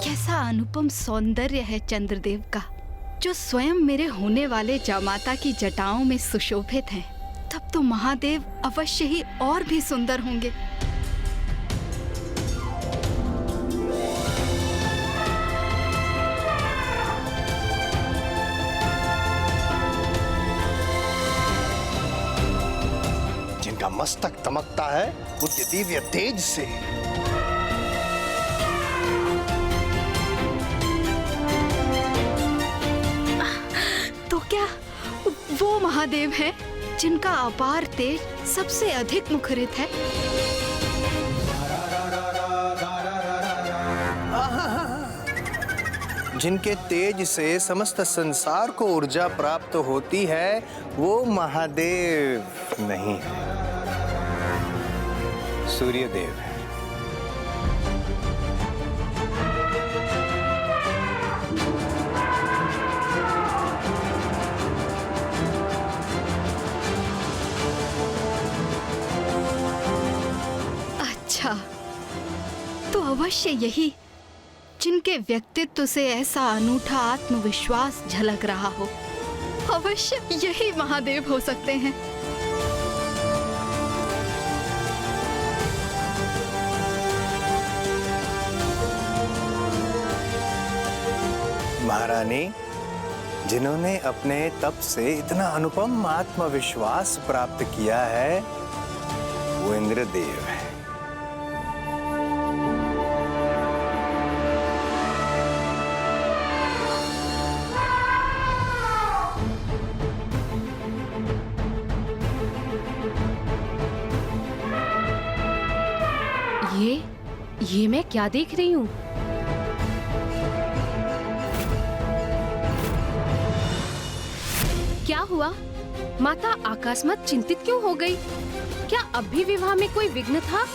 कैसा अनुपम सौंदर्य है चंद्रदेव का, जो स्वयं मेरे होने वाले जामाता की जटाओं में सुशोभित हैं। तब तो महादेव अवश्य ही और भी सुंदर होंगे। जिनका मस्तक दमकता है उनके दिव्य तेज से। तो क्या वो महादेव है जिनका अपार तेज सबसे अधिक मुखरित है? जिनके तेज से समस्त संसार को ऊर्जा प्राप्त होती है, वो महादेव नहीं है, सूर्यदेव है। अच्छा, तो अवश्य यही, जिनके व्यक्तित्व से ऐसा अनूठा आत्मविश्वास झलक रहा हो, अवश्य यही महादेव हो सकते हैं। महारानी, जिन्होंने अपने तप से इतना अनुपम आत्मविश्वास प्राप्त किया है, वो इंद्रदेव है। ये मैं क्या देख रही हूँ? क्या हुआ? माता अकस्मात चिंतित क्यों हो गई? क्या अब भी विवाह में कोई विघ्न था?